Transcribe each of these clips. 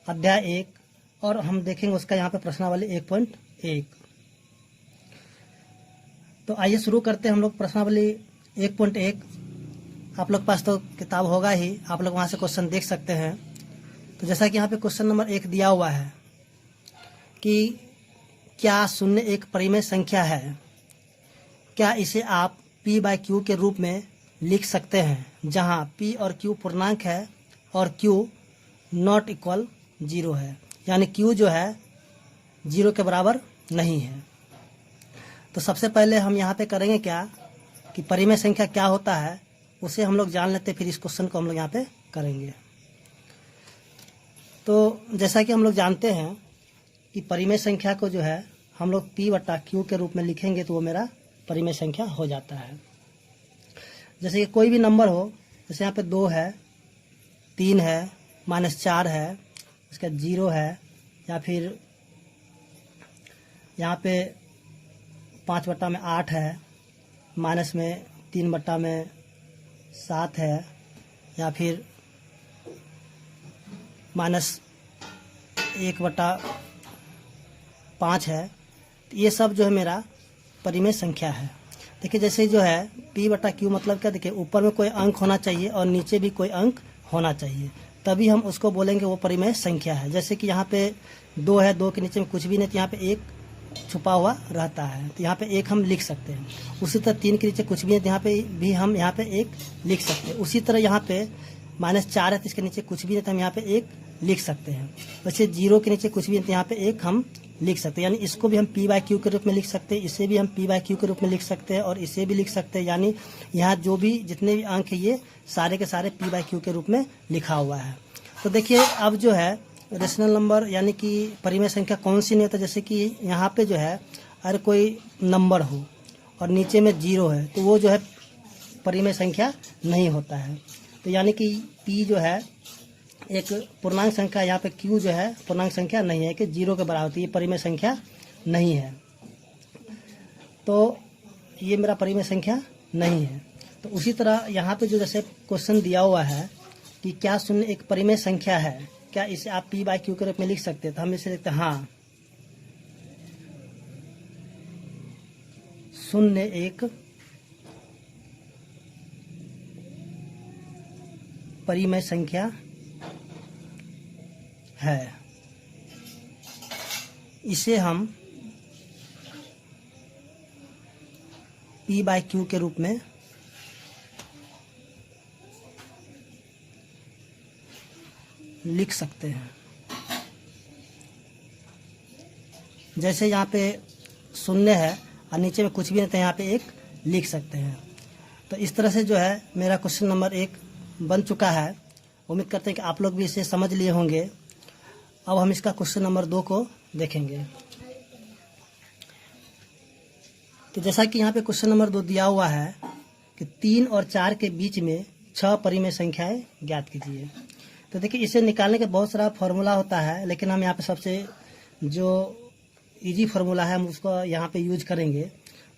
अध्याय 1 और हम देखेंगे उसका यहाँ पे प्रश्नावली 1.1। तो आइए शुरू करते हैं हम लोग प्रश्नावली 1.1। आप लोग पास तो किताब होगा ही, आप लोग वहाँ से क्वेश्चन देख सकते हैं। तो जैसा कि यहाँ पे क्वेश्चन नंबर 1 दिया हुआ है कि क्या शून्य एक परिमेय संख्या है, क्या इसे आप p/q के रूप में लिख सकते हैं, जहाँ p और q पूर्णांक है और q नॉट इक्वल 0 है, यानी q जो है 0 के बराबर नहीं है। तो सबसे पहले हम यहाँ पे करेंगे क्या कि परिमेय संख्या क्या होता है उसे हम लोग जान लेते, फिर इस क्वेश्चन को हम लोग यहाँ पे करेंगे। तो जैसा कि हम लोग जानते हैं कि परिमेय संख्या को जो है हम लोग p/q के रूप में लिखेंगे तो वो मेरा परिमेय संख्या हो जाता है। जैसे कि कोई भी नंबर हो, जैसे यहाँ पे 2 है, 3 है, -4 है, इसका 0 है, या फिर यहाँ पे 5/8 है, माइनस में 3/7 है, या फिर -1/5 है। तो ये सब जो है मेरा परिमेय संख्या है। देखिए जैसे जो है p/q मतलब क्या, देखिए ऊपर में कोई अंक होना चाहिए और नीचे भी कोई अंक होना चाहिए, तभी हम उसको बोलेंगे वो परिमेय संख्या है। जैसे कि यहाँ पे 2 है, 2 के नीचे में कुछ भी नहीं, तो यहाँ पे 1 छुपा हुआ रहता है, तो यहाँ पे 1 हम लिख सकते हैं। उसी तरह 3 के नीचे कुछ भी है, तो यहाँ पे भी हम यहाँ पे 1 लिख सकते हैं। उसी तरह यहाँ पे -4 है, तो इसके नीचे कुछ भी नहीं, तो हम यहाँ पे 1 लिख सकते हैं। वैसे 0 के नीचे कुछ भी नहीं, तो यहाँ पे 1 हम लिख सकते हैं। यानी इसको भी हम p/q के रूप में लिख सकते हैं, इसे भी हम p/q के रूप में लिख सकते हैं, और इसे भी लिख सकते हैं। यानी यहाँ जो भी जितने भी अंक है ये सारे के सारे p/q के रूप में लिखा हुआ है। तो देखिए अब जो है रेशनल नंबर यानी कि परिमेय संख्या कौन सी नहीं होता, जैसे कि यहाँ पे जो है अगर कोई नंबर हो और नीचे में 0 है तो वो जो है परिमेय संख्या नहीं होता है। तो यानी कि p जो है एक पूर्णांक संख्या, यहाँ पे q जो है पूर्णांक संख्या नहीं है कि 0 के बराबर, तो ये परिमेय संख्या नहीं है। तो ये मेरा परिमेय संख्या नहीं है। तो उसी तरह यहाँ पे जो जैसे क्वेश्चन दिया हुआ है कि क्या शून्य एक परिमेय संख्या है, क्या इसे आप p/q के रूप में लिख सकते हैं, तो हम इसे लिखते हैं हाँ, शून्य एक परिमेय संख्या है। इसे हम p/q के रूप में लिख सकते हैं। जैसे यहाँ पे 0 है और नीचे में कुछ भी नहीं, तो यहाँ पे 1 लिख सकते हैं। तो इस तरह से जो है मेरा क्वेश्चन नंबर 1 बन चुका है। उम्मीद करते हैं कि आप लोग भी इसे समझ लिए होंगे। अब हम इसका क्वेश्चन नंबर 2 को देखेंगे। तो जैसा कि यहाँ पे क्वेश्चन नंबर 2 दिया हुआ है कि 3 और 4 के बीच में 6 परिमेय संख्याएं ज्ञात कीजिए। तो देखिए इसे निकालने का बहुत सारा फार्मूला होता है, लेकिन हम यहाँ पे सबसे जो इजी फार्मूला है हम उसको यहाँ पे यूज करेंगे।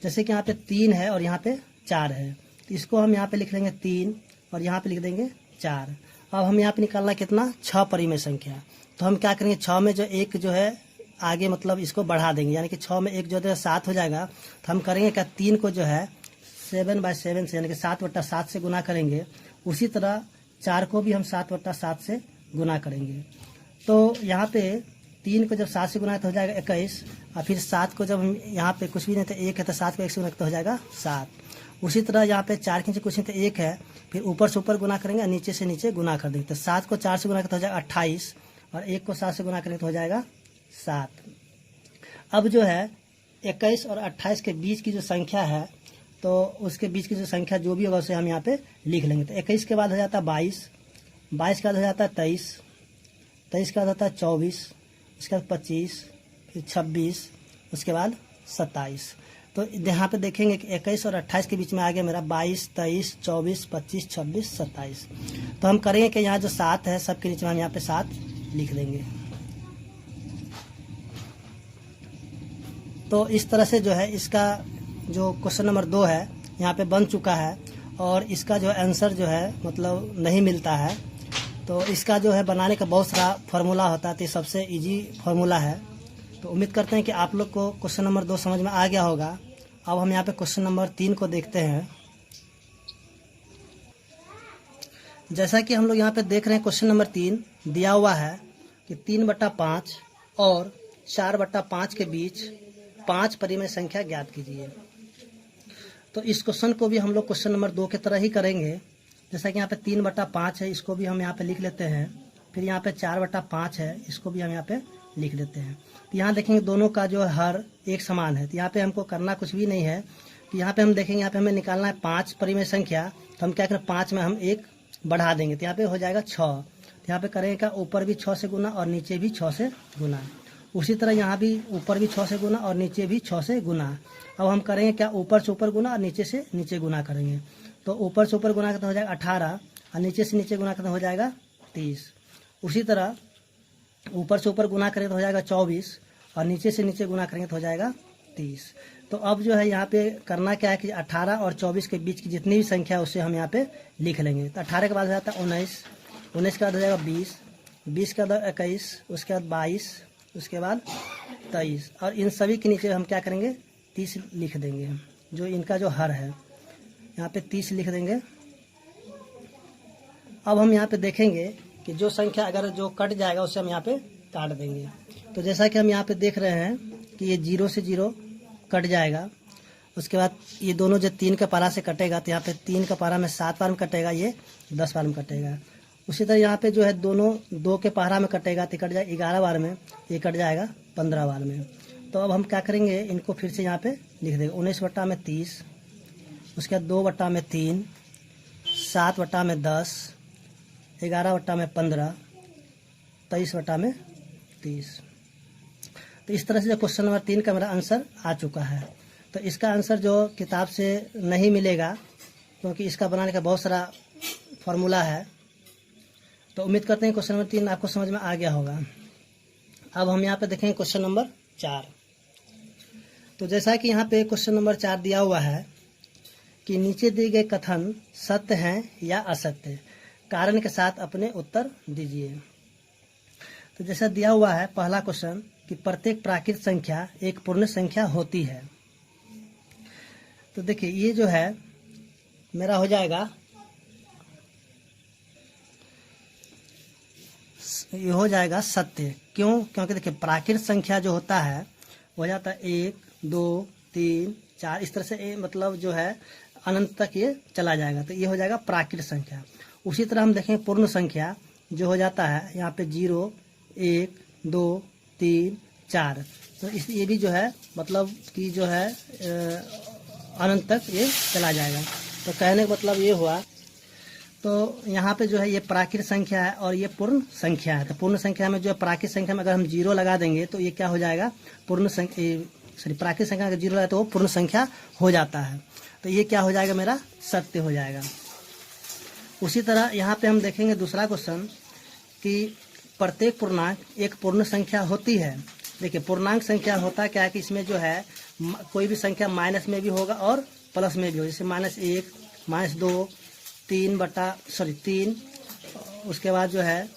जैसे कि यहाँ पे 3 है और यहाँ पे 4 है, तो इसको हम यहाँ पे लिख लेंगे 3 और यहाँ पे लिख देंगे 4। अब हम यहाँ पे निकालना कितना, 6 परिमेय संख्या। तो हम क्या करेंगे, 6 में जो 1 जो है आगे मतलब इसको बढ़ा देंगे, यानी कि 6 में 1 जो है 7 हो जाएगा। तो हम करेंगे क्या, 3 को जो है 7/7 से यानी कि 7/7 से गुना करेंगे। उसी तरह 4 को भी हम 7/7 से गुना करेंगे। तो यहाँ पे 3 को जब 7 से गुना तो हो जाएगा 21, और फिर 7 को जब हम यहाँ पे कुछ भी नहीं तो 1 है, तो 7 को 1 से गुना तो हो जाएगा 7। उसी तरह यहाँ पे 4 के नीचे कुछ नहीं तो 1 है, फिर ऊपर से ऊपर गुना करेंगे और नीचे से नीचे गुना कर देंगे। तो 7 को 4 से गुना तो हो जाएगा 28, और 1 को 7 से गुना करेंगे तो हो जाएगा 7। अब जो है 21 और 28 के बीच की जो संख्या है, तो उसके बीच की जो संख्या जो भी होगा उसे हम यहाँ पे लिख लेंगे। तो 21 के बाद हो जाता है 22, 22 के बाद हो जाता है 23, 23 के बाद होता है 24, उसके बाद 25, फिर 26, उसके बाद 27। तो यहाँ पे देखेंगे कि 21 और 28 के बीच में आ गया मेरा 22, 23, 24, 25, 26, 27। तो हम करेंगे कि यहाँ जो 7 है सबके नीचे हम यहाँ पे 7 लिख देंगे। तो इस तरह से जो है इसका जो क्वेश्चन नंबर 2 है यहाँ पे बन चुका है, और इसका जो आंसर जो है मतलब नहीं मिलता है। तो इसका जो है बनाने का बहुत सारा फार्मूला होता है, तो ये सबसे इजी फार्मूला है। तो उम्मीद करते हैं कि आप लोग को क्वेश्चन नंबर 2 समझ में आ गया होगा। अब हम यहाँ पे क्वेश्चन नंबर 3 को देखते हैं। जैसा कि हम लोग यहाँ पे देख रहे हैं, क्वेश्चन नंबर 3 दिया हुआ है कि 3/5 और 4/5 के बीच 5 परिमेय संख्या ज्ञात कीजिए। तो इस क्वेश्चन को भी हम लोग क्वेश्चन नंबर 2 की तरह ही करेंगे। जैसा कि यहाँ पे 3/5 है, इसको भी हम यहाँ पे लिख लेते हैं। फिर यहाँ पे 4/5 है, इसको भी हम यहाँ पे लिख लेते हैं। तो यहाँ देखेंगे दोनों का जो हर एक समान है, तो यहाँ पे हमको करना कुछ भी नहीं है। तो यहाँ पे हम देखेंगे, यहाँ पे हमें निकालना है 5 परिमेय संख्या। तो हम क्या करें, 5 में हम 1 बढ़ा देंगे, तो यहाँ पे हो जाएगा 6। तो यहाँ पे करेंगे क्या, ऊपर भी 6 से गुना और नीचे भी 6 से गुना। उसी तरह यहाँ भी ऊपर भी 6 से गुना और नीचे भी 6 से गुना। अब हम करेंगे क्या, ऊपर से ऊपर गुना और नीचे से नीचे गुना करेंगे। तो ऊपर से ऊपर गुना करते हो जाएगा 18 और नीचे से नीचे गुना करते हो जाएगा 30। उसी तरह ऊपर से ऊपर गुना करेंगे तो हो जाएगा 24 और नीचे से नीचे गुना करेंगे तो हो जाएगा 30। तो अब जो है यहाँ पे करना क्या है कि 18 और 24 के बीच की जितनी भी संख्या है उसे हम यहाँ पे लिख लेंगे। तो 18 के बाद हो जाता है 19, 19 के बाद हो जाएगा 20, 20 के बाद 21, उसके बाद 22, उसके बाद 23 और इन सभी के नीचे हम क्या करेंगे, 30 लिख देंगे। जो इनका जो हर है यहाँ पे 30 लिख देंगे। अब हम यहाँ पे देखेंगे कि जो संख्या अगर जो कट जाएगा उसे हम यहाँ पे काट देंगे। तो जैसा कि हम यहाँ पे देख रहे हैं कि ये 0 से 0 कट जाएगा। उसके बाद ये दोनों जो 3 का पारा से कटेगा, तो यहाँ पे 3 का पारा में 7 बार में कटेगा, ये 10 बार में कटेगा। उसी तरह यहाँ पे जो है दोनों 2 के पारा में कटेगा तो कट जाएगा 11 बार में, ये कट जाएगा 15 बार में। तो अब हम क्या करेंगे, इनको फिर से यहाँ पे लिख देंगे। 19/30, उसके बाद 2/3, 7/10, 11/15, 23/30। तो इस तरह से जो क्वेश्चन नंबर 3 का मेरा आंसर आ चुका है। तो इसका आंसर जो किताब से नहीं मिलेगा, क्योंकि इसका बनाने का बहुत सारा फार्मूला है। तो उम्मीद करते हैं क्वेश्चन नंबर 3 आपको समझ में आ गया होगा। अब हम यहाँ पे देखेंगे क्वेश्चन नंबर 4। तो जैसा कि यहाँ पे क्वेश्चन नंबर 4 दिया हुआ है कि नीचे दिए गए कथन सत्य हैं या असत्य, कारण के साथ अपने उत्तर दीजिए। तो जैसा दिया हुआ है पहला क्वेश्चन कि प्रत्येक प्राकृत संख्या एक पूर्ण संख्या होती है। तो देखिए ये जो है मेरा हो जाएगा, ये हो जाएगा सत्य। क्यों? क्योंकि देखिए प्राकृत संख्या जो होता है वो हो जाता है 1, 2, 3, 4, इस तरह से मतलब जो है अनंत तक ये चला जाएगा। तो ये हो जाएगा प्राकृत संख्या। उसी तरह हम देखें पूर्ण संख्या जो हो जाता है यहाँ पे 0, 1, 2, 3, 4। तो इस ये भी जो है मतलब कि जो है अनंत तक ये चला जाएगा। तो कहने का मतलब ये हुआ, तो यहाँ पे जो है ये प्राकृत संख्या है और ये पूर्ण संख्या है। तो पूर्ण संख्या में जो है प्राकृत संख्या में अगर हम 0 लगा देंगे तो ये क्या हो जाएगा, पूर्ण संख्या, प्राकृत संख्या अगर 0 लगाए तो वो पूर्ण संख्या हो जाता है। तो ये क्या हो जाएगा, मेरा सत्य हो जाएगा। उसी तरह यहाँ पे हम देखेंगे दूसरा क्वेश्चन कि प्रत्येक पूर्णांक एक पूर्ण संख्या होती है। देखिए पूर्णांक संख्या होता क्या है कि इसमें जो है कोई भी संख्या माइनस में भी होगा और प्लस में भी होगा। जैसे -1, -2, 3, उसके बाद जो है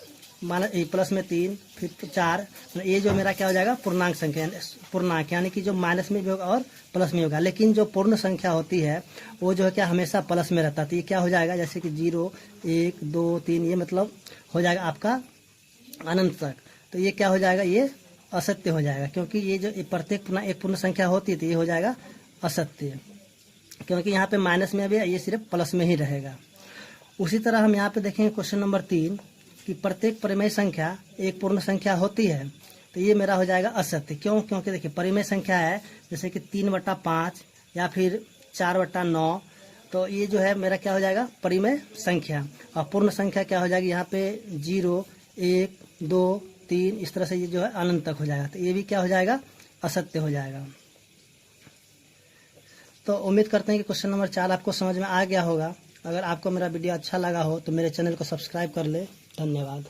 प्लस में 3, फिर 4। ये जो मेरा क्या हो जाएगा, पूर्णांक संख्या, पूर्णांक यानी कि जो माइनस में भी होगा और प्लस में होगा। लेकिन जो पूर्ण संख्या होती है वो जो है क्या हमेशा प्लस में रहता है। तो ये क्या हो जाएगा, जैसे कि 0, 1, 2, 3, ये मतलब हो जाएगा आपका अनंत तक। तो ये क्या हो जाएगा, ये असत्य हो जाएगा। क्योंकि ये जो प्रत्येक एक पूर्ण संख्या होती है तो ये हो जाएगा असत्य, क्योंकि यहाँ पे माइनस में भी ये सिर्फ प्लस में ही रहेगा। उसी तरह हम यहाँ पे देखेंगे क्वेश्चन नंबर 3 कि प्रत्येक परिमेय संख्या एक पूर्ण संख्या होती है। तो ये मेरा हो जाएगा असत्य। क्यों? क्योंकि देखिए परिमेय संख्या है जैसे कि 3/5 या फिर 4/9। तो ये जो है मेरा क्या हो जाएगा, परिमेय संख्या। और पूर्ण संख्या क्या हो जाएगी, यहाँ पे 0, 1, 2, 3, इस तरह से ये जो है अनंत तक हो जाएगा। तो ये भी क्या हो जाएगा, असत्य हो जाएगा। तो उम्मीद करते हैं कि क्वेश्चन नंबर 4 आपको समझ में आ गया होगा। अगर आपको मेरा वीडियो अच्छा लगा हो तो मेरे चैनल को सब्सक्राइब कर ले। धन्यवाद।